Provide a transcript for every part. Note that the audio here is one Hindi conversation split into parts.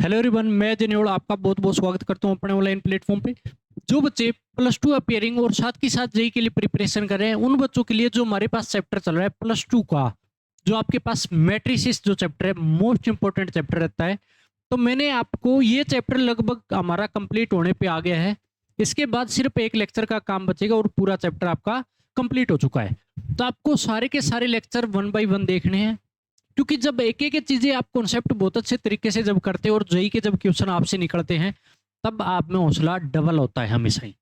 हेलो एवरीवन, मैं जनेवल आपका बहुत बहुत स्वागत करता हूं अपने ऑनलाइन प्लेटफॉर्म पे। जो बच्चे प्लस टू अपियरिंग और साथ के साथ जेई के लिए प्रिपरेशन कर रहे हैं, उन बच्चों के लिए जो हमारे पास चैप्टर चल रहा है प्लस टू का, जो आपके पास मैट्रिसेस जो चैप्टर है, मोस्ट इंपॉर्टेंट चैप्टर रहता है। तो मैंने आपको ये चैप्टर लगभग हमारा कंप्लीट होने पे आ गया है। इसके बाद सिर्फ एक लेक्चर का काम बचेगा और पूरा चैप्टर आपका कंप्लीट हो चुका है। तो आपको सारे के सारे लेक्चर वन बाई वन देखने हैं, क्योंकि जब एक एक चीजें आप कॉन्सेप्ट बहुत अच्छे तरीके से जब करते हो और जेई के जब क्वेश्चन आपसे निकलते हैं, तब आप में हौसला डबल होता है हमेशा ही।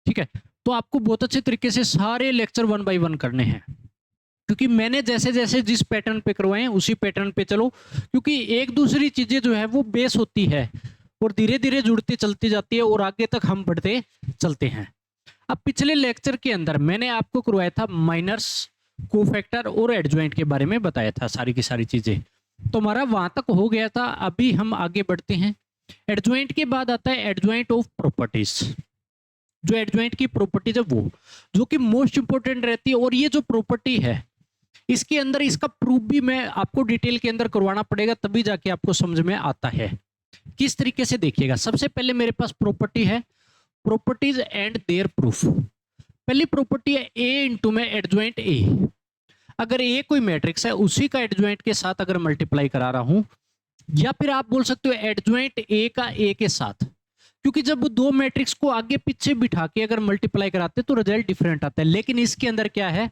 ठीक है, तो आपको बहुत अच्छे तरीके से सारे लेक्चर वन बाय वन करने हैं, क्योंकि मैंने जैसे जैसे जिस पैटर्न पे करवाए हैं उसी पैटर्न पे चलो, क्योंकि एक दूसरी चीजें जो है वो बेस होती है और धीरे धीरे जुड़ती चलती जाती है और आगे तक हम बढ़ते चलते हैं। अब पिछले लेक्चर के अंदर मैंने आपको करवाया था माइनर्स, कोफैक्टर और एडजॉइंट के बारे में बताया था सारी की सारी चीजें। तो हमारा वहां तक हो गया था। अभी हम आगे बढ़ते हैं। एडजॉइंट के बाद आता है एडजॉइंट ऑफ प्रॉपर्टीज। जो एडजॉइंट की प्रॉपर्टीज है वो जो कि मोस्ट इंपोर्टेंट रहती है, और ये जो प्रॉपर्टी है इसके अंदर इसका प्रूफ भी मैं आपको डिटेल के अंदर करवाना पड़ेगा, तभी जाके आपको समझ में आता है। किस तरीके से देखिएगा, सबसे पहले मेरे पास प्रॉपर्टी है प्रॉपर्टीज एंड देयर प्रूफ। पहली प्रॉपर्टी है ए इंटू में एडजॉइंट ए। अगर ए कोई मैट्रिक्स है, उसी का एडजॉइंट के साथ अगर मल्टीप्लाई करा रहा हूं, या फिर आप बोल सकते हो एडजॉइंट ए का ए के साथ, क्योंकि जब दो मैट्रिक्स को आगे पीछे बिठा के अगर मल्टीप्लाई कराते तो रिजल्ट डिफरेंट आता है। लेकिन इसके अंदर क्या है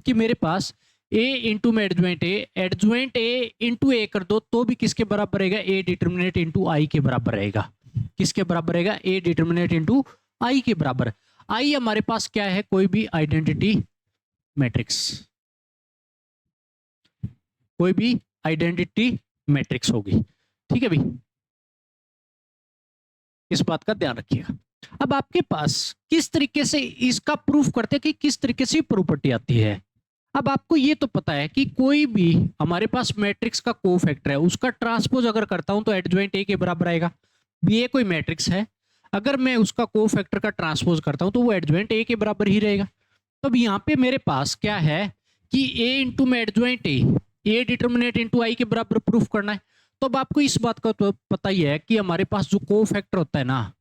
कि मेरे पास ए इंटू में एडजॉइंट ए इंटू ए कर दो तो भी किसके बराबर रहेगा, ए डिटर्मिनेट इंटू आई के बराबर रहेगा। किसके बराबर रहेगा, ए डिटर्मिनेट इंटू आई के बराबर। आई हमारे पास क्या है, कोई भी आइडेंटिटी मैट्रिक्स, कोई भी आइडेंटिटी मैट्रिक्स होगी। ठीक है भाई, इस बात का ध्यान रखिएगा। अब आपके पास किस तरीके से इसका प्रूफ करते हैं कि किस तरीके से प्रॉपर्टी आती है। अब आपको ये तो पता है कि कोई भी हमारे पास मैट्रिक्स का कोफैक्टर है, उसका ट्रांसपोज अगर करता हूं तो एडजॉइंट ए के बराबर आएगा। बी ए कोई मैट्रिक्स है, अगर मैं उसका कोफैक्टर का ट्रांसपोज करता हूं तो वो एडजॉइंट ए के बराबर ही रहेगा। तो अब यहाँ पे मेरे पास क्या है कि ए इंटू में adjoint A determinate into I के बराबर प्रूफ करना है। तो अब आपको इस बात का तो पता ही है कि हमारे पास जो कोफैक्टर होता है ना,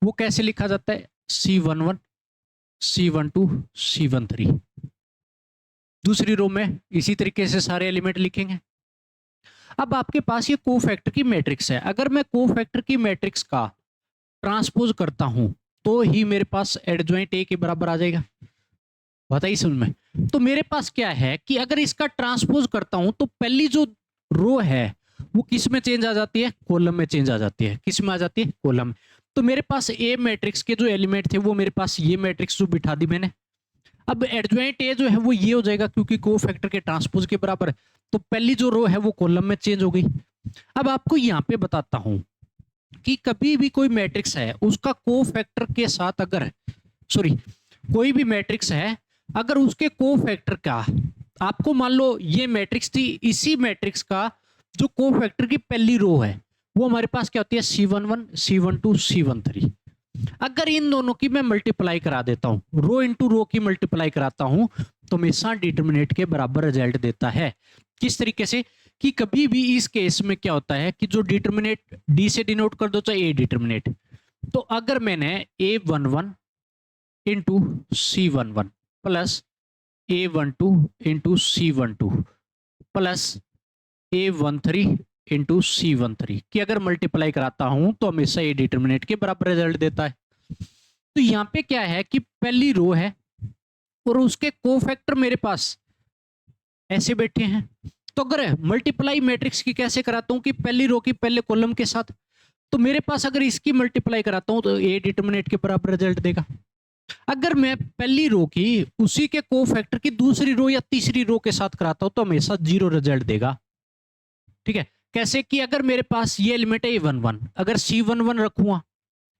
वो कैसे लिखा जाता है, C11 C12 C13। दूसरी रो में इसी तरीके से सारे एलिमेंट लिखेंगे। अब आपके पास ये कोफैक्टर की मैट्रिक्स है, अगर मैं कोफैक्टर की मैट्रिक्स का ट्रांसपोज करता हूं तो ही मेरे पास एडजॉइंट ए के बराबर आ जाएगा। बताइए समझ में। तो मेरे पास क्या है कि अगर इसका ट्रांसपोज करता हूं तो पहली जो रो है वो किस में चेंज आ जाती है, कॉलम में चेंज आ जाती है। किस में आ जाती है, कॉलम में। तो मेरे पास ए मैट्रिक्स के जो एलिमेंट थे वो मेरे पास ये मैट्रिक्स जो बिठा दी मैंने। अब एडजॉइंट ए जो है वो ये हो जाएगा, क्योंकि कोफैक्टर के ट्रांसपोज के बराबर है, तो पहली जो रो है वो कॉलम में चेंज हो गई। अब आपको यहां पे बताता हूं कि कभी भी कोई मैट्रिक्स है उसका कोफैक्टर के साथ अगर कोई भी मैट्रिक्स है, अगर उसके कोफैक्टर का, आपको मान लो ये मैट्रिक्स थी, इसी मैट्रिक्स का जो कोफैक्टर की पहली रो है वो हमारे पास क्या होती है, C11 C12 C13। अगर इन दोनों की मैं मल्टीप्लाई करा देता हूं, रो इंटू रो की मल्टीप्लाई कराता हूं, तो हमेशा डिटर्मिनेट के बराबर रिजल्ट देता है। किस तरीके से कि कभी भी इस केस में क्या होता है कि जो डिटर्मिनेट डी से डिनोट कर दो चाहे ए डिटर्मिनेट, तो अगर मैंने A11 into C11 plus A12 into C12 plus A13 into C13 की अगर मल्टीप्लाई कराता हूं तो हमेशा ए डिटर्मिनेट के बराबर रिजल्ट देता है। तो यहां पे क्या है कि पहली रो है और उसके कोफैक्टर मेरे पास ऐसे बैठे हैं। तो अगर मल्टीप्लाई मैट्रिक्स की कैसे कराता हूं कि पहली रो की पहले कॉलम के साथ, तो मेरे पास अगर इसकी मल्टीप्लाई कराता हूं तो ए डिटर्मिनेट के बराबर रिजल्ट देगा। अगर मैं पहली रो की उसी के कोफैक्टर की दूसरी रो या तीसरी रो के साथ कराता हूं तो हमेशा जीरो रिजल्ट देगा। ठीक है, कैसे कि अगर मेरे पास ये एलिमेंट है A11, अगर C11 रखूंगा,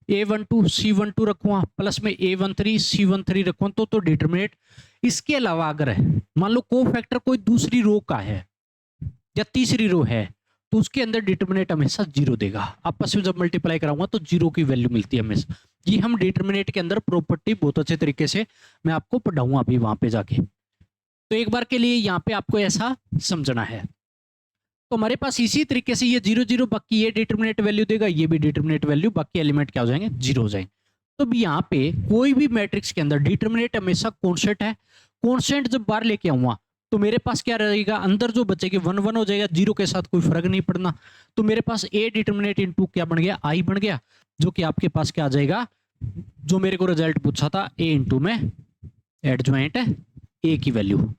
A12 C12 रखूंगा, प्लस में A13 C13 रखूंगा तो डिटर्मिनेट। इसके अलावा अगर मान लो कोफैक्टर कोई दूसरी रो का है या तीसरी रो है, तो उसके अंदर डिटर्मिनेट हमेशा जीरो देगा। आपस में जब मल्टीप्लाई कराऊंगा तो जीरो की वैल्यू मिलती है हमेशा। ये हम डिटर्मिनेट के अंदर प्रॉपर्टी बहुत अच्छे तरीके से मैं आपको पढ़ाऊंगा अभी वहां पे जाके। तो एक बार के लिए यहाँ पे आपको ऐसा समझना है। तो हमारे पास इसी तरीके से ये 0 0 बाकी ये डिटरमिनेट वैल्यू देगा, ये भी डिटरमिनेट वैल्यू, बाकी एलिमेंट क्या हो जाएंगे, 0 हो जाएंगे। तो अब यहाँ पे कोई भी मैट्रिक्स के अंदर डिटरमिनेट हमेशा कॉन्स्टेंट है। कॉन्स्टेंट जब बाहर लेके आऊंगा तो मेरे पास क्या रहेगा, अंदर जो बचेगी 1 1 हो जाएगा, 0 के साथ कोई फर्क नहीं पड़ना। तो मेरे पास ए डिटरमिनेट इनटू क्या बन गया, आई बन गया, जो कि आपके पास क्या आ जाएगा, जो मेरे को रिजल्ट पूछा था ए इंटू में एडजॉइंट ए की वैल्यू।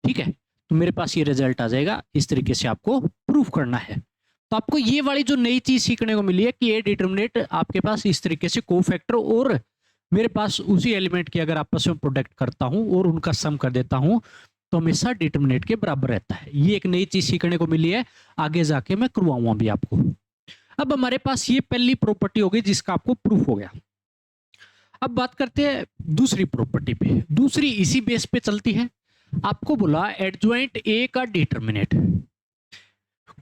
ठीक है, तो मेरे पास ये रिजल्ट आ जाएगा। इस तरीके से आपको प्रूफ करना है। तो आपको ये वाली जो नई चीज सीखने को मिली है कि ए डिटरमिनेट आपके पास इस तरीके से कोफैक्टर और मेरे पास उसी एलिमेंट की अगर आपस में प्रोडक्ट करता हूं और उनका सम कर देता हूं तो हमेशा डिटरमिनेट के बराबर रहता है। ये एक नई चीज सीखने को मिली है, आगे जाके मैं करवाऊंगा भी आपको। अब हमारे पास ये पहली प्रॉपर्टी हो गई जिसका आपको प्रूफ हो गया। अब बात करते हैं दूसरी प्रॉपर्टी पे। दूसरी इसी बेस पे चलती है। आपको बोला एडजॉइंट ए का डिटरमिनेट,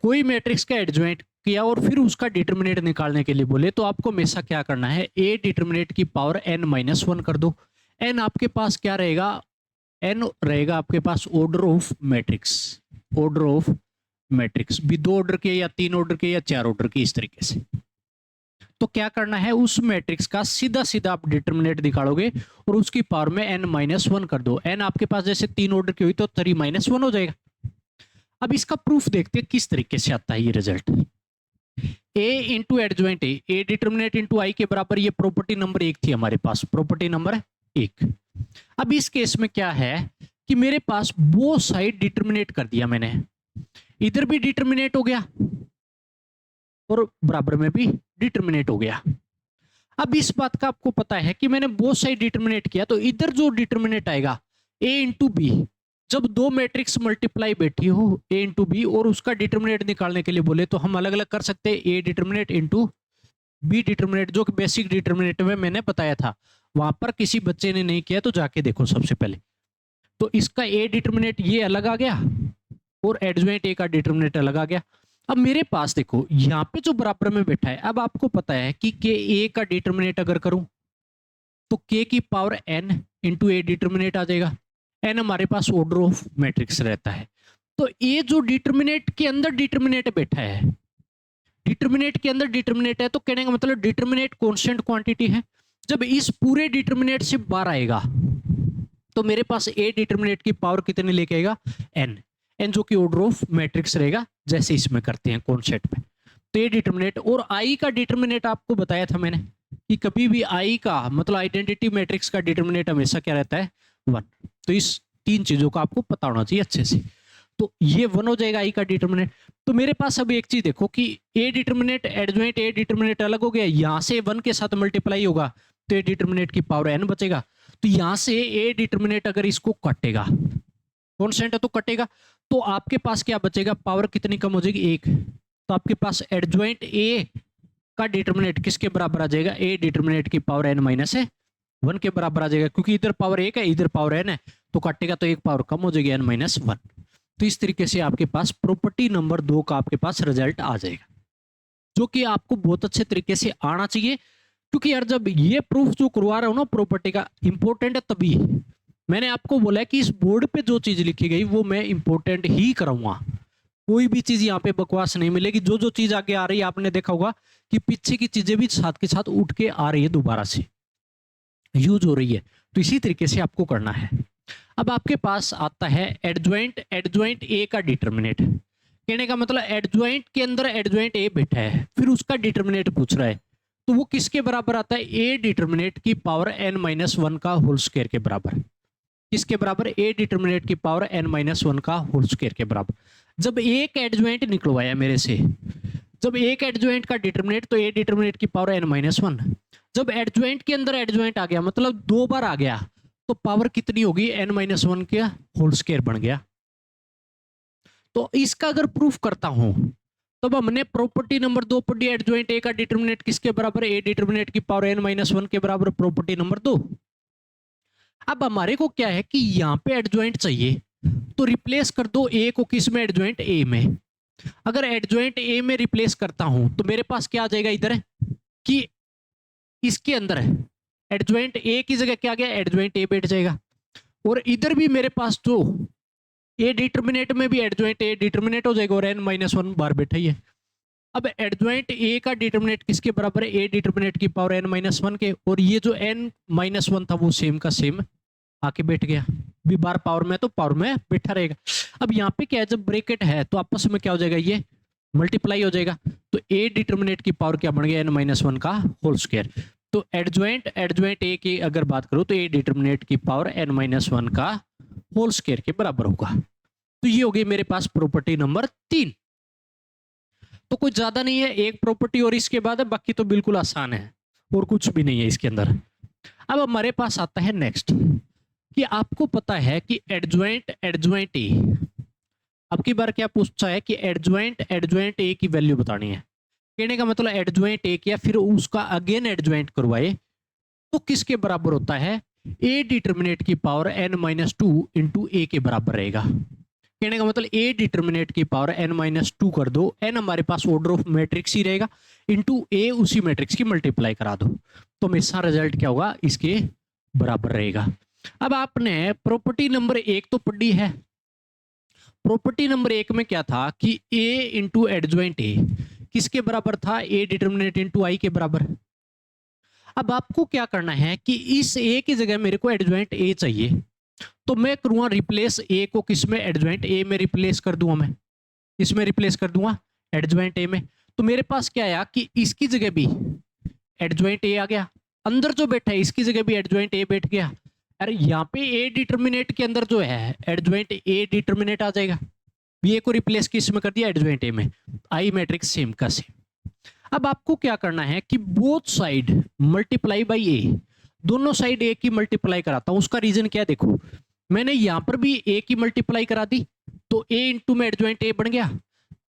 कोई मैट्रिक्स का एडजॉइंट किया और फिर उसका डिटरमिनेट निकालने के लिए बोले तो आपको हमेशा क्या करना है, ए डिटरमिनेट की पावर n माइनस 1 कर दो। n आपके पास क्या रहेगा, n रहेगा आपके पास order of matrix, order of matrix भी 2 ऑर्डर के या 3 ऑर्डर के या 4 ऑर्डर के, इस तरीके से। तो क्या करना है, उस मैट्रिक्स का सीधा सीधा आप डिटरमिनेट निकालोगे और उसकी पावर में n माइनस 1 कर दो। n आपके पास जैसे 3 ऑर्डर की हुई तो 3 माइनस 1 हो जाएगा। अब इसका प्रूफ देखते हैं किस तरीके से आता है ये result. a into adjoint A determinant into I के बराबर, ये प्रॉपर्टी नंबर 1 थी हमारे पास, प्रॉपर्टी नंबर 1। अब इस केस में क्या है कि मेरे पास वो साइड डिटरमिनेट कर दिया मैंने, इधर भी डिटरमिनेट हो गया और बराबर में भी डिटरमिनेट हो गया। अब इस बात का आपको पता है कि मैंने बोथ साइड डिटरमिनेट किया तो इधर जो डिटरमिनेट आएगा a इंटू बी, जब दो मैट्रिक्स मल्टीप्लाई बैठी हो a इंटू बी और उसका डिटरमिनेट निकालने के लिए बोले तो हम अलग अलग कर सकते हैं, a determinant into B determinant, जो कि बेसिक डिटरमिनेट में मैंने बताया था। वहां पर किसी बच्चे ने नहीं किया तो जाके देखो सबसे पहले। तो इसका a डिटरमिनेट ये अलग आ गया और एडजॉइंट a का डिटरमिनेट अलग आ गया। अब मेरे पास देखो यहाँ पे जो बराबर में बैठा है, अब आपको पता है कि के ए का डिटरमिनेट अगर करूं तो के की पावर n इंटू ए डिटरमिनेट आ जाएगा। n हमारे पास ऑर्डर ऑफ मैट्रिक्स रहता है। तो ए जो डिटरमिनेट के अंदर डिटरमिनेट बैठा है, डिटरमिनेट के अंदर डिटरमिनेट है, तो कहने का मतलब डिटरमिनेट कांस्टेंट क्वांटिटी है। जब इस पूरे डिटरमिनेट से बाहर आएगा तो मेरे पास ए डिटरमिनेट की पावर कितनी लेके आएगा, n, जो कि ऑर्डर ऑफ मैट्रिक्स रहेगा, जैसे इसमें करते हैं कॉन्सेप्ट पे। तो ये डिटरमिनेट और आई का डिटरमिनेट आपको बताया था मैंने कि कभी भी आई का मतलब आइडेंटिटी मैट्रिक्स का डिटरमिनेट हमेशा क्या रहता है, 1। तो इस 3 चीजों का आपको पता होना चाहिए अच्छे से। तो ये 1 हो जाएगा आई का डिटरमिनेट। तो मेरे पास अब एक चीज देखो कि ए डिटरमिनेट एडजॉइंट ए डिटरमिनेट अलग हो गया, यहां से 1 के साथ मल्टीप्लाई होगा तो ए डिटरमिनेट की पावर n बचेगा। तो यहां से ए डिटरमिनेट अगर इसको कटेगा, कॉन्स्टेंट है तो कटेगा, तो आपके पास क्या बचेगा, पावर कितनी कम हो जाएगी, 1। तो आपके पास एडजॉइंट ए का डिटरमिनेट किसके बराबर आ जाएगा, ए डिटरमिनेट की पावर n माइनस 1 के बराबर आ जाएगा, क्योंकि इधर पावर 1 है इधर पावर n है, तो काटेगा तो एक पावर कम हो जाएगी n माइनस 1। तो इस तरीके से आपके पास प्रॉपर्टी नंबर 2 का आपके पास रिजल्ट आ जाएगा, जो कि आपको बहुत अच्छे तरीके से आना चाहिए। क्योंकि यार जब ये प्रूफ जो करवा रहा हूं ना प्रॉपर्टी का, इंपॉर्टेंट है, तभी मैंने आपको बोला है कि इस बोर्ड पे जो चीज लिखी गई वो मैं इंपॉर्टेंट ही कराऊंगा। कोई भी चीज यहाँ पे बकवास नहीं मिलेगी। जो जो चीज आगे आ रही है आपने देखा होगा कि पीछे की चीजें भी साथ के साथ उठ के आ रही है, दोबारा से यूज हो रही है। तो इसी तरीके से आपको करना है। अब आपके पास आता है एडजॉइंट ए का डिटरमिनेट। कहने का मतलब एडजॉइंट के अंदर एडजॉइंट ए बैठा है, फिर उसका डिटरमिनेट पूछ रहा है, तो वो किसके बराबर आता है, ए डिटरमिनेट की पावर n माइनस 1 का होल स्क्वायर के बराबर। किसके बराबर, ए डिटरमिनेट की पावर n माइनस 1 का होल स्क्वायर के बराबर। जब एक एडजॉइंट निकलवाया मेरे से, जब एक एडजॉइंट का डिटरमिनेट, तो ए डिटरमिनेट की पावर n माइनस 1। जब एडजॉइंट के अंदर एडजॉइंट आ गया, मतलब 2 बार आ गया, तो पावर कितनी होगी, n माइनस 1 के होल स्क्वायर बन गया। तो इसका अगर प्रूफ करता हूं तब हमने प्रॉपर्टी नंबर 2 पढ़ी, एडजॉइंट ए का डिटरमिनेट किसके बराबर, ए डिटरमिनेट की पावर n माइनस 1 के बराबर, प्रॉपर्टी नंबर 2। अब हमारे को क्या है कि यहां पे एडजॉइंट चाहिए, तो रिप्लेस कर दो ए को किस में, एडजॉइंट ए में। अगर एडजॉइंट ए में रिप्लेस करता हूं तो मेरे पास क्या आ जाएगा इधर कि इसके अंदर एडजॉइंट ए की जगह क्या आ गया, एडजॉइंट ए बैठ जाएगा। और इधर भी मेरे पास जो ए डिटर्मिनेट में भी एडजॉइंट ए डिटर्मिनेट हो जाएगा और n माइनस वन बार बैठा ही है। अब एडजॉइंट ए का डिटर्मिनेट किसके बराबर है, ए डिटर्मिनेट की पावर n माइनस वन के, और ये जो n माइनस वन था वो सेम का सेम आके बैठ गया, भी बार पावर में तो पावर में बैठा रहेगा। अब यहाँ पे क्या है, जब ब्रैकेट है तो आपस में क्या हो जाएगा, ये मल्टीप्लाई हो जाएगा, तो ए डिटर्मिनेट की पावर क्या बन गया, n माइनस वन का होल स्क्वायर। तो एडजॉइंट ए की अगर बात करूं तो ए डिटर्मिनेट की पावर n माइनस वन का होल स्क्वायर के बराबर होगा। तो ये हो गई मेरे पास प्रॉपर्टी नंबर 3। तो कुछ ज्यादा नहीं है, एक प्रॉपर्टी और इसके बाद है, बाकी तो बिल्कुल आसान है और कुछ भी नहीं है इसके अंदर। अब हमारे पास आता है नेक्स्ट, कि आपको पता है कि एडजॉइंट ए, अब की बार क्या पूछता है कि एडजॉइंट ए की वैल्यू बतानी है। कहने का मतलब एडजॉइंट ए किया फिर उसका अगेन एडजॉइंट करवाए तो किसके बराबर होता है, ए डिटर्मिनेट की power n minus two into A के बराबर रहेगा। कहने का मतलब ए डिटर्मिनेट की पावर n माइनस टू कर दो, n हमारे पास ऑर्डर ऑफ मैट्रिक्स ही रहेगा, इंटू ए उसी मैट्रिक्स की मल्टीप्लाई करा दो, तो हमेशा रिजल्ट क्या होगा, इसके बराबर रहेगा। अब आपने प्रॉपर्टी नंबर 1 तो पढ़ी है। प्रॉपर्टी नंबर 1 में क्या था कि a इंटू एडजॉइंट ए किसके बराबर था, ए डिटर्मिनेट इंटू आई के बराबर। अब आपको क्या करना है कि इस ए की जगह मेरे को एडजॉइंट ए चाहिए, तो मैं करूंगा रिप्लेस ए को किसमें, एडजॉइंट ए में रिप्लेस कर दूंगा, मैं इसमें रिप्लेस कर दूंगा एडजॉइंट ए में। तो मेरे पास क्या आया कि इसकी जगह भी एडजॉइंट ए आ गया, अंदर जो बैठा है इसकी जगह भी एडजॉइंट ए बैठ गया। अरे यहाँ पे ए डिटर्मिनेट के अंदर जो है एडजॉइंट ए डिटर्मिनेट आ जाएगा, ये को रिप्लेस किस में कर दिया, एडजॉइंट ए में, आई मैट्रिक्स सेम का सेम। अब आपको क्या करना है कि बोथ साइड मल्टीप्लाई बाई ए, दोनों साइड ए की मल्टीप्लाई कराता हूं। उसका रीजन क्या है, देखो मैंने यहां पर भी ए की मल्टीप्लाई करा दी तो ए इंटू में एडजॉइंट ए बन गया,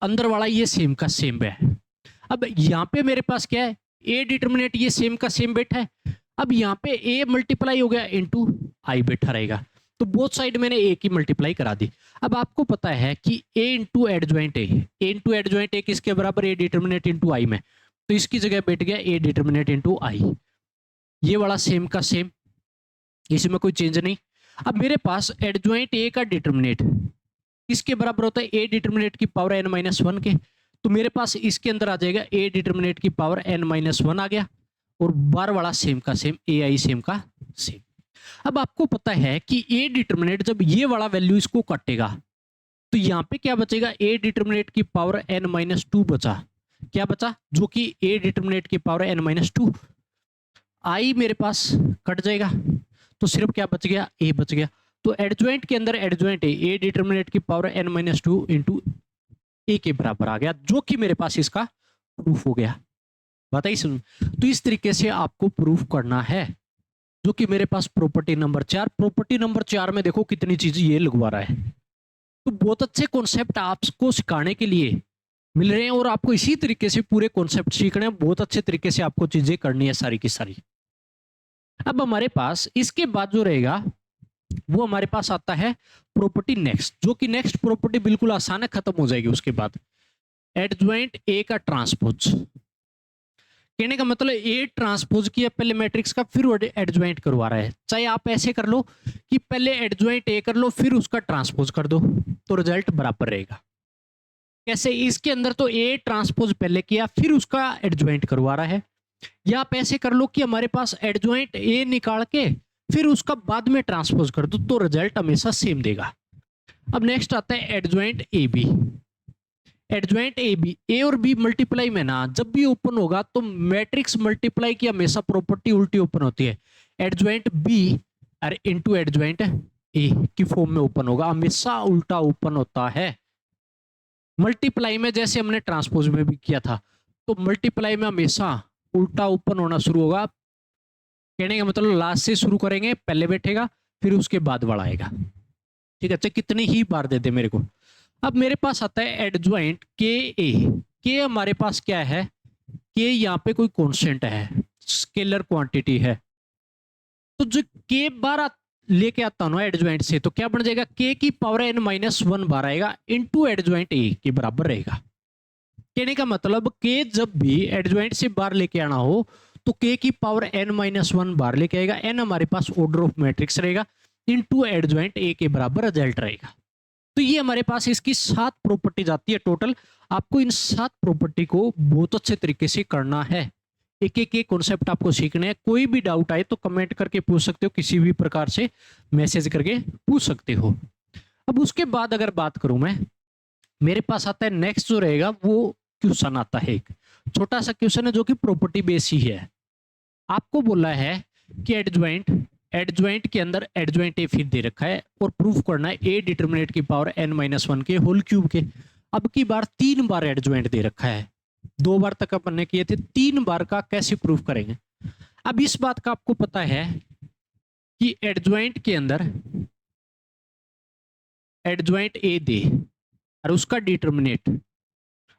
अंदर वाला ये सेम का सेम है। अब यहां पे मेरे पास क्या है, ए डिटर्मिनेट ये सेम का सेम बैठा है, अब यहाँ पे ए मल्टीप्लाई हो गया इंटू आई बैठा रहेगा, तो बोथ साइड मैंने ए की मल्टीप्लाई करा दी। अब आपको पता है कि ए इंटू एडजॉइंट ए किसके बराबर, ए डिटर्मिनेट इंटू आई में, तो इसकी जगह बैठ गया ए डिटर्मिनेट इंटू आई, ये वाला सेम का सेम, इसमें कोई चेंज नहीं। अब मेरे पास एडजॉइंट ए का डिटर्मिनेट किसके बराबर होता है, ए डिटर्मिनेट की पावर n माइनस वन के, तो मेरे पास इसके अंदर आ जाएगा ए डिटर्मिनेट की पावर n माइनस वन आ गया, और बार वाला सेम का सेम, ए आई सेम का सेम। अब आपको पता है कि ए डिटर्मिनेट जब ये वाला वैल्यू इसको काटेगा तो यहाँ पे क्या बचेगा, ए डिटर्मिनेट की पावर n माइनस टू बचा, क्या बचा, जो कि ए डिटर्मिनेट की पावर n माइनस टू, आई मेरे पास कट जाएगा तो सिर्फ क्या बच गया, ए बच गया। तो एडजॉइंट के अंदर एडजॉइंट ए डिटर्मिनेट की power n minus two into A के बराबर आ गया, जो कि मेरे पास इसका प्रूफ हो गया। बताइए सुन, तो इस तरीके से आपको प्रूफ करना है, जो कि मेरे पास प्रॉपर्टी नंबर 4। प्रॉपर्टी नंबर 4 में देखो कितनी चीजें ये लगवा रहा है, तो बहुत अच्छे कॉन्सेप्ट आपको सिखाने के लिए मिल रहे हैं, और आपको इसी तरीके से पूरे कॉन्सेप्ट सीखने हैं, बहुत अच्छे तरीके से आपको चीजें करनी है सारी की सारी। अब हमारे पास इसके बाद जो रहेगा वो हमारे पास आता है प्रॉपर्टी नेक्स्ट, जो कि नेक्स्ट प्रॉपर्टी बिल्कुल आसान है, खत्म हो जाएगी उसके बाद, एडजॉइंट ए का ट्रांसपोज। कहने का मतलब ए ट्रांसपोज किया पहले मैट्रिक्स का, फिर एडजॉइंट करवा रहा है। चाहे आप ऐसे कर लो कि पहले एडजॉइंट ए कर लो फिर उसका ट्रांसपोज कर दो, तो रिजल्ट बराबर रहेगा। कैसे, इसके अंदर तो ए ट्रांसपोज पहले किया फिर उसका एडजॉइंट करवा रहा है, या आप ऐसे कर लो कि हमारे पास एडजॉइंट ए निकाल के फिर उसका बाद में ट्रांसपोज कर दो, तो रिजल्ट हमेशा सेम देगा। अब नेक्स्ट आता है adjoint A B. Adjoint A B, A और बी मल्टीप्लाई में ना जब भी ओपन होगा तो मैट्रिक्स मल्टीप्लाई की हमेशा प्रॉपर्टी उल्टी ओपन होती है, एडजॉइंट बी और इनटू एडजॉइंट ए की फॉर्म में ओपन होगा, हमेशा उल्टा ओपन होता है। मल्टीप्लाई में जैसे हमने ट्रांसपोज में भी किया था, तो मल्टीप्लाई में हमेशा उल्टा ओपन होना शुरू होगा। कहने का मतलब लास्ट से शुरू करेंगे, पहले बैठेगा फिर उसके बाद वाला आएगा। ठीक है, चाहे कितनी ही बार दे दे मेरे को। अब मेरे पास आता है एडजॉइंट के ए। के हमारे पास क्या है, के यहाँ पे कोई कांस्टेंट है, स्केलर क्वांटिटी है, तो जो के बार लेके आता हूं ना एडजॉइंट से, तो क्या बन जाएगा, के की power n minus one bar आएगा इंटू एडजॉइंट ए के बराबर रहेगा। कहने का मतलब के जब भी एडजॉइंट से बार लेके आना हो तो के की power n minus one bar लेके आएगा, n हमारे पास ऑर्डर ऑफ मैट्रिक्स रहेगा, इनटू एडजॉइंट ए के बराबर रिजल्ट रहेगा। तो ये हमारे पास इसकी 7 प्रॉपर्टीज आती है टोटल। आपको इन 7 प्रॉपर्टी को बहुत अच्छे तरीके से करना है। एक एक कॉन्सेप्ट आपको सीखने हैं। कोई भी डाउट आए तो कमेंट करके पूछ सकते हो, किसी भी प्रकार से मैसेज करके पूछ सकते हो। अब उसके बाद अगर बात करूं मैं, मेरे पास आता है नेक्स्ट जो रहेगा वो क्वेश्चन आता है, एक छोटा सा क्वेश्चन है जो कि प्रॉपर्टी बेस ही है। आपको बोला है कि एडजॉइंट के अंदर एडजॉइंट ए फिर दे रखा है और प्रूफ करना है ए डिटरमिनेट की पावर n-1 के होल क्यूब के। अब की बार 3 बार एडजॉइंट दे रखा है, 2 बार तक अपन ने किए थे, 3 बार का कैसे प्रूफ करेंगे। अब इस बात का आपको पता है कि एडजॉइंट के अंदर एडजॉइंट ए दे और उसका डिटरमिनेट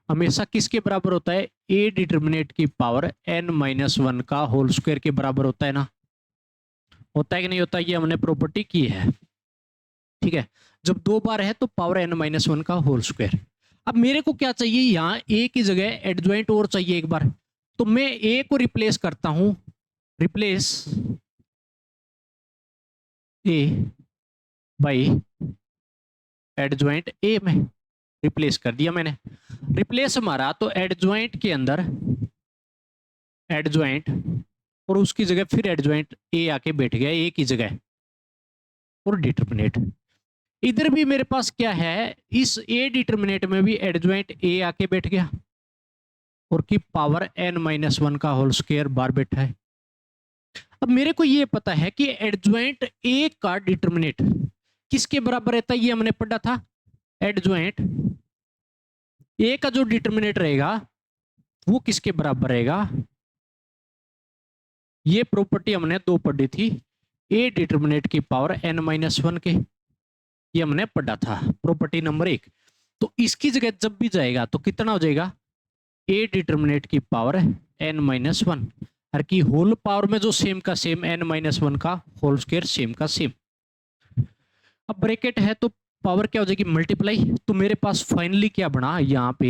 हमेशा किसके बराबर होता है, ए डिटरमिनेट की पावर n-1 का होल स्क्वायर के बराबर होता है ना, होता है कि नहीं होता। ये हमने प्रॉपर्टी की है, ठीक है। जब 2 बार है तो पावर n-1 का होल स्क्वायर। अब मेरे को क्या चाहिए, यहां ए की जगह एडजॉइंट और चाहिए एक बार, तो मैं ए को रिप्लेस करता हूं, replace A by adjoint A में रिप्लेस कर दिया मैंने। रिप्लेस हमारा तो एडजॉइंट के अंदर एडजॉइंट और उसकी जगह फिर एडजॉइंट ए आके बैठ गया ए की जगह और डिटरमिनेट। इधर भी मेरे पास क्या है, इस ए डिटरमिनेट में भी एडजॉइंट ए आके बैठ गया और की पावर n-1 का होल स्क्वायर बार बैठा है। अब मेरे को ये पता है कि एडजॉइंट ए का डिटरमिनेट किसके बराबर रहता है, ये हमने पढ़ा था। एडजॉइंट ए का जो डिटरमिनेट रहेगा वो किसके बराबर रहेगा, ये प्रॉपर्टी हमने 2 पढ़ी थी, ए डिटरमिनेट की पावर n-1 के, ये हमने पढ़ा था प्रॉपर्टी नंबर 1। तो इसकी जगह जब भी जाएगा तो कितना हो जाएगा, ए डिटरमिनेट की पावर n-1 और की होल पावर में जो सेम का सेम n-1 का होल स्क्वायर सेम का सेम। अब ब्रैकेट है तो पावर क्या हो जाएगी, मल्टीप्लाई। तो मेरे पास फाइनली क्या बना यहाँ पे,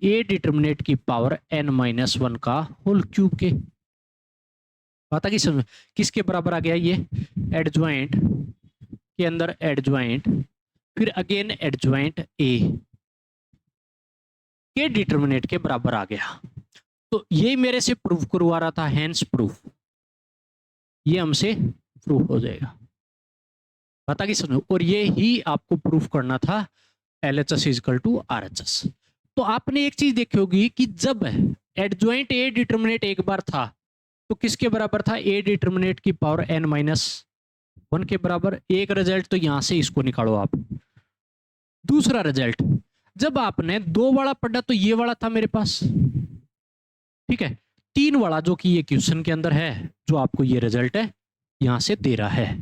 ए डिटरमिनेट की पावर n-1 का होल क्यूब के। पता कि समझ किसके बराबर आ गया, ये एडजॉइंट के अंदर एडजॉइंट फिर अगेन एडजॉइंट ए के डिटरमिनेट के बराबर आ गया। तो ये मेरे से प्रूफ करवा रहा था, हैंस प्रूफ, ये हमसे प्रूफ हो जाएगा। पता कि समझो, और ये ही आपको प्रूफ करना था LHS इक्वल टू RHS। तो आपने एक चीज देखी होगी कि जब एडजॉइंट ए डिटरमिनेट एक बार था तो किसके बराबर था, ए डिटरमिनेट की पावर n-1 के बराबर। एक रिजल्ट तो यहां से इसको निकालो आप। दूसरा रिजल्ट, जब आपने 2 वाला पढ़ा तो ये वाला था मेरे पास, ठीक है। 3 वाला जो कि ये क्वेश्चन के अंदर है, जो आपको ये रिजल्ट है यहां से दे रहा है।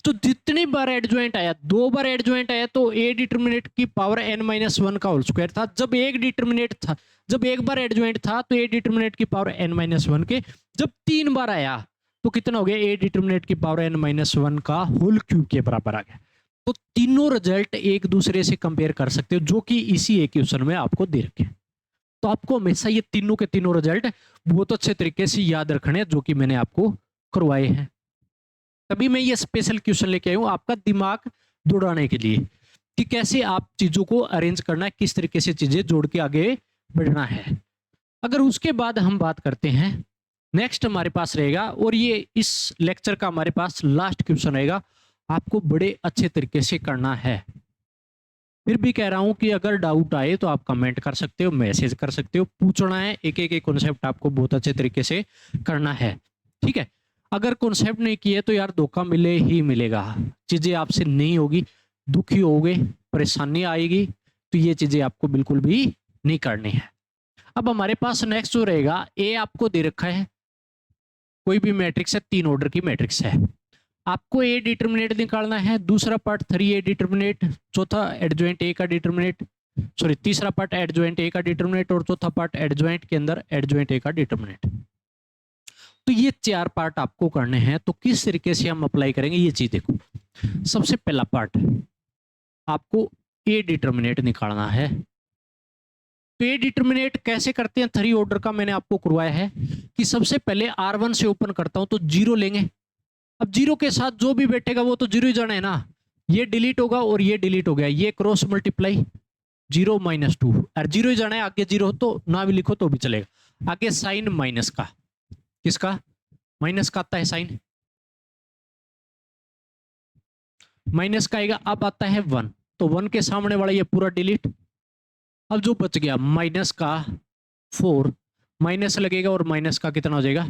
तो जितनी बार एडजॉइंट आया, 2 बार एडजॉइंट आया तो ए डिटरमिनेट की पावर n-1 का होल स्क्वायर था। जब एक डिटरमिनेट था, जब एक बार एडजॉइंट था तो ए डिटरमिनेट की पावर n-1 के। जब 3 बार आया तो कितना हो गया, ए डिटरमिनेट की पावर n-1 का होल क्यूब के बराबर आ गया। तो तीनों रिजल्ट एक दूसरे से कंपेयर कर सकते हो, जो कि इसी एक क्वेश्चन में आपको दे रखे। तो आपको हमेशा ये तीनों के तीनों रिजल्ट बहुत अच्छे तरीके से याद रखने हैं, जो कि मैंने आपको करवाए हैं। तभी मैं ये स्पेशल क्वेश्चन लेके आई हूं आपका दिमाग दौड़ाने के लिए, कि कैसे आप चीजों को अरेंज करना है, किस तरीके से चीजें जोड़ के आगे बढ़ना है। अगर उसके बाद हम बात करते हैं, नेक्स्ट हमारे पास रहेगा, और ये इस लेक्चर का हमारे पास लास्ट क्वेश्चन रहेगा, आपको बड़े अच्छे तरीके से करना है। फिर भी कह रहा हूं कि अगर डाउट आए तो आप कमेंट कर सकते हो, मैसेज कर सकते हो, पूछना है। एक एक कॉन्सेप्ट आपको बहुत अच्छे तरीके से करना है, ठीक है। अगर कॉन्सेप्ट नहीं किए तो यार धोखा मिले ही मिलेगा, चीजें आपसे नहीं होगी, दुखी होगे, परेशानी आएगी, तो ये चीजें आपको बिल्कुल भी नहीं करनी है। अब हमारे पास नेक्स्ट जो रहेगा, ए आपको दे रखा है, कोई भी मैट्रिक्स है, 3 ऑर्डर की मैट्रिक्स है, आपको ए डिटरमिनेट निकालना है। दूसरा पार्ट 3 ए डिटरमिनेट, चौथा एडजॉइंट ए का डिटरमिनेट, सॉरी तीसरा पार्ट एडजॉइंट ए का डिटरमिनेट, और चौथा पार्ट एडजॉइंट के अंदर एडजॉइंट ए का डिटरमिनेट। तो ये 4 पार्ट आपको करने हैं। तो किस तरीके से हम अप्लाई करेंगे ये चीज देखो। सबसे पहला पार्ट, आपको ए डिटरमिनेट निकालना है। तो ए डिटरमिनेट कैसे करते हैं, 3 ऑर्डर का मैंने आपको करवाया है कि सबसे पहले R1 से ओपन करता हूं तो 0 लेंगे। अब 0 के साथ जो भी बैठेगा वो तो 0 ही जाना है ना, ये डिलीट होगा और ये डिलीट हो गया, ये क्रॉस मल्टीप्लाई 0 माइनस 2, और 0 ही जाना है, आगे 0 तो ना भी लिखो तो भी चलेगा। आगे साइन माइनस का, किसका? माइनस का आता है साइन, माइनस का आएगा। अब आता है 1, तो 1 के सामने वाला ये पूरा डिलीट। अब जो बच गया माइनस का 4, माइनस लगेगा और माइनस का कितना हो जाएगा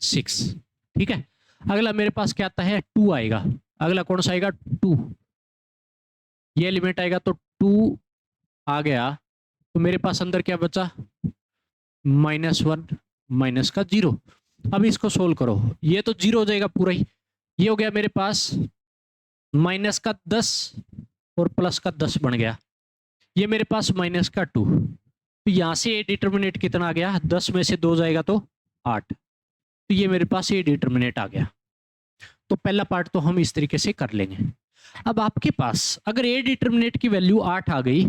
6। ठीक है, अगला मेरे पास क्या आता है 2 आएगा। अगला कौन सा आएगा 2, ये एलिमेंट आएगा तो 2 आ गया। तो मेरे पास अंदर क्या बचा -1 माइनस का 0। अब इसको सोल्व करो, ये तो 0 हो जाएगा पूरा ही। ये हो गया मेरे पास माइनस का 10 और प्लस का 10 बन गया। ये मेरे पास माइनस का 2, तो यहां से ए डिटर्मिनेट कितना आ गया, 10 में से 2 जाएगा तो 8। तो ये मेरे पास ए डिटर्मिनेट आ गया। तो पहला पार्ट तो हम इस तरीके से कर लेंगे। अब आपके पास अगर ए डिटर्मिनेट की वैल्यू 8 आ गई,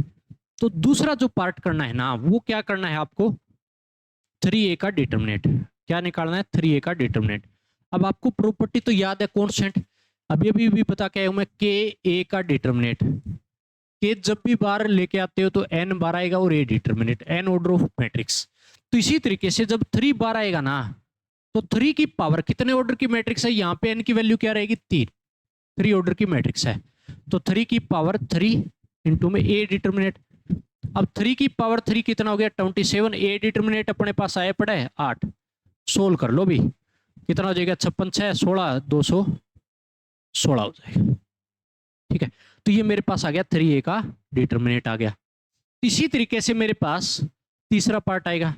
तो दूसरा जो पार्ट करना है ना, वो क्या करना है आपको, 3a का डिटर्मिनेट। क्या निकालना है, 3a का डिटर्मिनेट। अब आपको प्रॉपर्टी तो याद है, कॉन्स्टेंट अभी अभी भी बता के आया हूं मैं, के ए का डिटर्मिनेट। के जब भी बार लेके आते हो तो n बार आएगा और A determinant n order of matrix. तो इसी तरीके से जब 3 बार आएगा ना, तो 3 की पावर कितने ऑर्डर की मैट्रिक्स है, यहाँ पे n की वैल्यू क्या रहेगी 3, 3 ऑर्डर की मैट्रिक्स है। तो 3 की पावर 3 इंटू में ए डिटर्मिनेट। अब 3 की पावर 3 कितना हो गया 27, ए डिटर्मिनेट अपने पास आया पड़ा है 8। सोल्व कर लो भी, कितना हो जाएगा 56 6 16 216 हो जाएगा। ठीक है, तो ये मेरे पास आ गया 3a का डिटर्मिनेट आ गया। इसी तरीके से मेरे पास तीसरा पार्ट आएगा।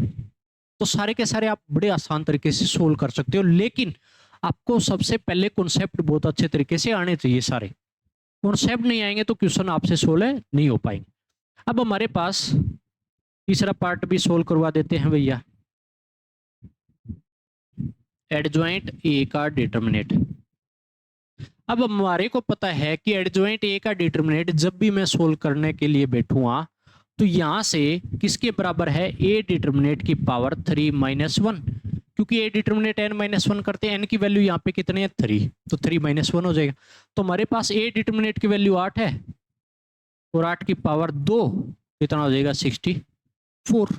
तो सारे के सारे आप बड़े आसान तरीके से सोल्व कर सकते हो, लेकिन आपको सबसे पहले कॉन्सेप्ट बहुत अच्छे तरीके से आने चाहिए। सारे कॉन्सेप्ट नहीं आएंगे तो क्वेश्चन आपसे सोल्व नहीं हो पाएंगे। अब हमारे पास तीसरा पार्ट भी सोल्व करवा देते हैं भैया, एडजॉइंट ए का डिटर्मिनेट। अब हमारे को पता है कि एडजॉइंट ए का डिटर्मिनेट जब भी मैं सोल्व करने के लिए बैठूंगा तो यहां से किसके बराबर है, ए डिटर्मिनेट की पावर 3 माइनस 1, क्योंकि ए डिटर्मिनेट n माइनस 1 करते हैं, n की वैल्यू यहाँ पे कितनी है 3, तो 3 माइनस 1 हो जाएगा। तो हमारे पास ए डिटर्मिनेट की वैल्यू 8 है और 8 की पावर 2 कितना हो जाएगा 64।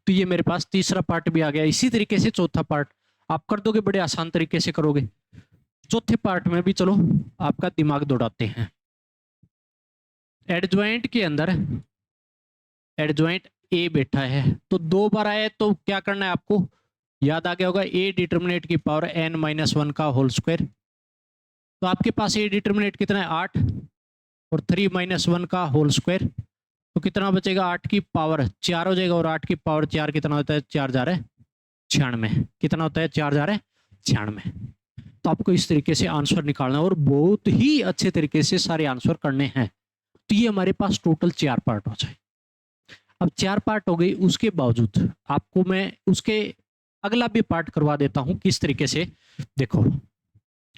तो ये मेरे पास तीसरा पार्ट भी आ गया। इसी तरीके से चौथा पार्ट आप कर दोगे, बड़े आसान तरीके से करोगे। चौथे पार्ट में भी चलो आपका दिमाग दौड़ाते हैं। एडजॉइंट के अंदर एडजॉइंट ए बैठा है, तो 2 बार आए तो क्या करना है आपको, याद आ गया होगा, ए डिटर्मिनेट की पावर n माइनस 1 का होल स्क्वायर। तो आपके पास ए डिटर्मिनेट कितना है 8 और 3 माइनस 1 का होल स्क्वायर, तो कितना बचेगा 8 की पावर 4 हो जाएगा। और 8 की पावर 4 कितना होता है, 4 जा रहा है 96, कितना होता है 4 जा रहा है 96। तो आपको इस तरीके से आंसर निकालना है और बहुत ही अच्छे तरीके से सारे आंसर करने हैं। तो ये हमारे पास टोटल 4 पार्ट हो जाए। अब 4 पार्ट हो गई, उसके बावजूद आपको मैं उसके अगला भी पार्ट करवा देता हूं। किस तरीके से, देखो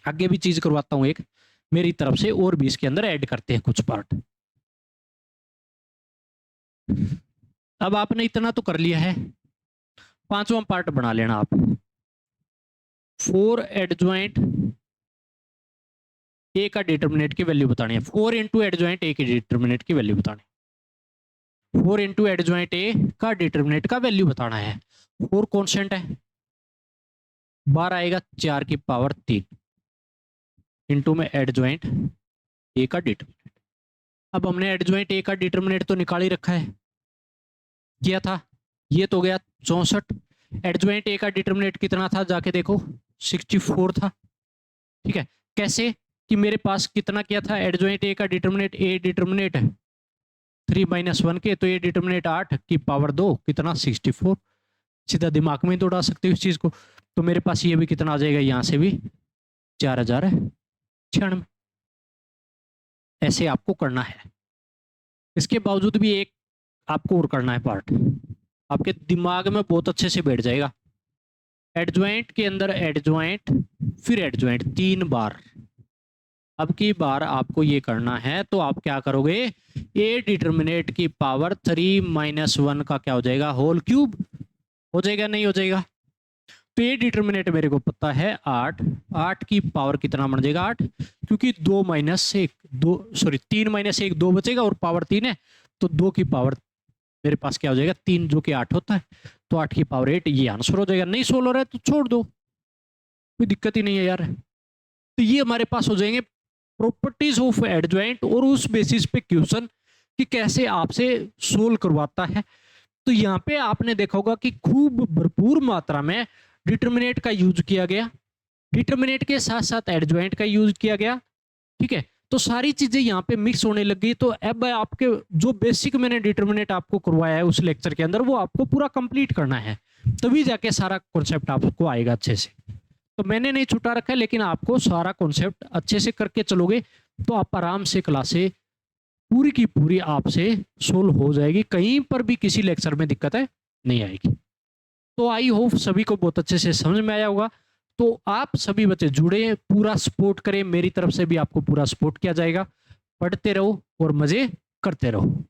आगे भी चीज करवाता हूं एक मेरी तरफ से, और भी इसके अंदर ऐड करते हैं कुछ पार्ट। अब आपने इतना तो कर लिया है, 5वां पार्ट बना लेना आप। 4 एडजॉइंट ए का डिटर्मिनेट की वैल्यू बतानी है, 4 इंटू एडजॉइंट ए के डिटर्मिनेट की वैल्यू बतानी है। 4 इंटू एडजॉइंट ए का डिटर्मिनेट का वैल्यू बताना है। 4 कॉन्स्टेंट है, बार आएगा 4 की पावर 3 इंटू में एडजॉइंट ए का डिटर्मिनेट। अब हमने एडजॉइंट ए का डिटर्मिनेट तो निकाल ही रखा है, किया था, ये तो गया 64। एडजॉइंट ए का डिटर्मिनेट कितना था, जाके देखो 64 था। ठीक है, कैसे कि मेरे पास कितना किया था एडजॉइंट ए का डिटर्मिनेट, ए डिटर्मिनेट 3 माइनस 1 के, तो ए डिटर्मिनेट 8 की पावर 2 कितना 64। सीधा दिमाग में दौड़ा सकते हो इस चीज को। तो मेरे पास ये भी कितना आ जाएगा, यहां से भी 4096। ऐसे आपको करना है। इसके बावजूद भी एक आपको और करना है पार्ट, आपके दिमाग में बहुत अच्छे से बैठ जाएगा। एडजॉइंट के अंदर एडजॉइंट फिर एडजॉइंट 3 बार। अब की बार आपको ये करना है, तो आप क्या करोगे, ए डिटर्मिनेट की पावर 3 माइनस 1 का क्या हो जाएगा, होल क्यूब हो जाएगा, नहीं हो जाएगा। तो ये डिटर्मिनेंट मेरे को पता है 8, 8 की पावर कितना बन जाएगा 8, क्योंकि 2 माइनस 1 2 सॉरी 3 माइनस 1 2 बचेगा और पावर 3 है, तो 2 की पावर मेरे पास क्या हो जाएगा 3, जो कि 8 होता है, तो 8 की पावर 8, ये आंसर हो जाएगा। नहीं सोल्व हो रहा है तो छोड़ दो, कोई दिक्कत ही नहीं है यार। तो ये हमारे पास हो जाएंगे प्रॉपर्टीज ऑफ एडजॉइंट, और उस बेसिस पे क्वेश्चन कि कैसे आपसे सोल्व करवाता है। तो यहाँ पे आपने देखा होगा कि खूब भरपूर मात्रा में डिटर्मिनेंट का यूज किया गया, डिटर्मिनेंट के साथ साथ एडजॉइंट का यूज किया गया, ठीक है। तो सारी चीजें यहाँ पे मिक्स होने लग गई। तो अब आपके जो बेसिक मैंने डिटर्मिनेंट आपको करवाया है उस लेक्चर के अंदर, वो आपको पूरा कंप्लीट करना है, तभी जाके सारा कॉन्सेप्ट आपको आएगा अच्छे से। तो मैंने नहीं छुटा रखा है, लेकिन आपको सारा कॉन्सेप्ट अच्छे से करके चलोगे तो आप आराम से क्लासे पूरी की पूरी आपसे सोल्व हो जाएगी, कहीं पर भी किसी लेक्चर में दिक्कत है नहीं आएगी। तो आई होप सभी को बहुत अच्छे से समझ में आया होगा। तो आप सभी बच्चे जुड़े, पूरा सपोर्ट करें, मेरी तरफ से भी आपको पूरा सपोर्ट किया जाएगा। पढ़ते रहो और मजे करते रहो।